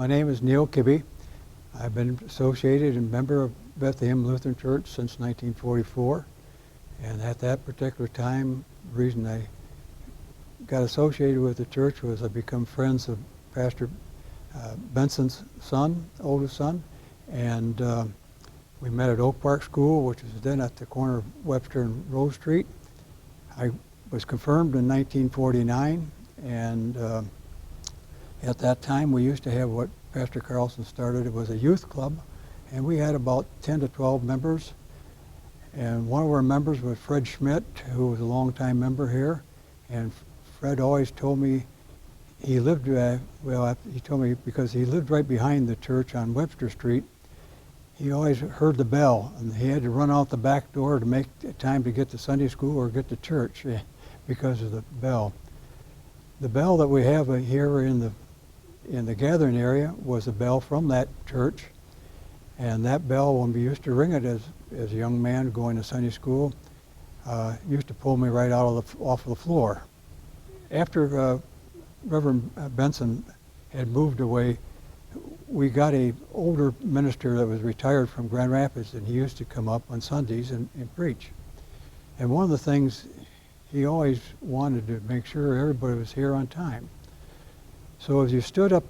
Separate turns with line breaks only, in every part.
My name is Neal Kibby. I've been associated and member of Bethlehem Lutheran Church since 1944. And at that particular time, the reason I got associated with the church was I become friends of Pastor Benson's son, oldest son. And we met at Oak Park School, which was then at the corner of Webster and Rose Street. I was confirmed in 1949, and at that time we used to have what Pastor Carlson started. It was a youth club, and we had about 10 to 12 members. And one of our members was Fred Schmidt, who was a longtime member here. And Fred always told me he lived, he told me because he lived right behind the church on Webster Street, he always heard the bell, and he had to run out the back door to make time to get to Sunday school or get to church because of the bell. The bell that we have here in the gathering area was a bell from that church, and that bell, when we used to ring it as a young man going to Sunday school, used to pull me right off of the floor. After Reverend Benson had moved away, we got an older minister that was retired from Grand Rapids, and he used to come up on Sundays and preach. And one of the things, he always wanted to make sure everybody was here on time. So as he stood up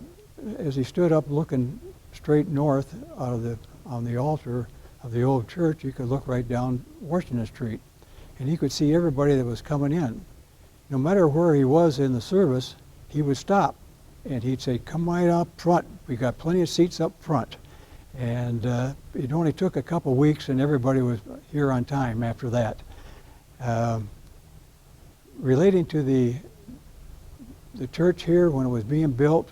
looking straight north on the altar of the old church, you could look right down Washington Street, and he could see everybody that was coming in. No matter where he was in the service, he would stop, and he'd say, "Come right up front. We got plenty of seats up front." And it only took a couple weeks, and everybody was here on time after that. Relating to the church here, when it was being built,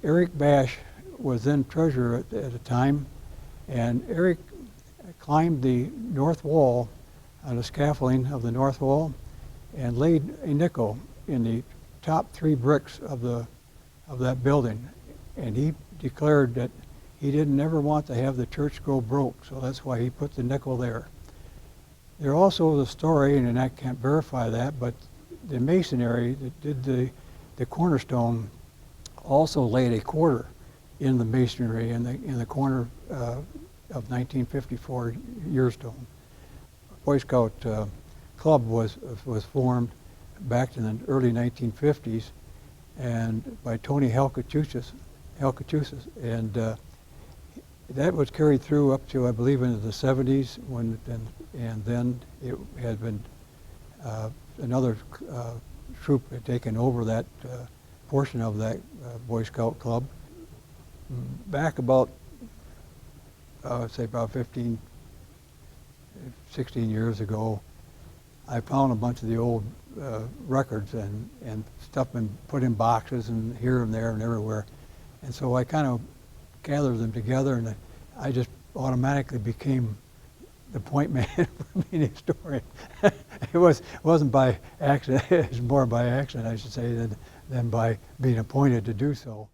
Eric Bash was then treasurer at the time, and Eric climbed the north wall on the scaffolding of the north wall and laid a nickel in the top 3 bricks of that building, and he declared that he didn't ever want to have the church go broke, so that's why he put the nickel there. There also was a story, and I can't verify that, but the masonry that did the cornerstone also laid a quarter in the masonry in the corner of 1954 Yearstone. Boy Scout club was formed back in the early 1950s, and by Tony Helkachusas, and that was carried through up to, I believe, into the 70s, and then it had been another troop had taken over that portion of that Boy Scout club. Back about, say about 15, 16 years ago, I found a bunch of the old records and stuff been put in boxes and here and there and everywhere. And so I kind of gathered them together, and I just automatically became the point man for being a historian. It wasn't by accident, it was more by accident, I should say, than by being appointed to do so.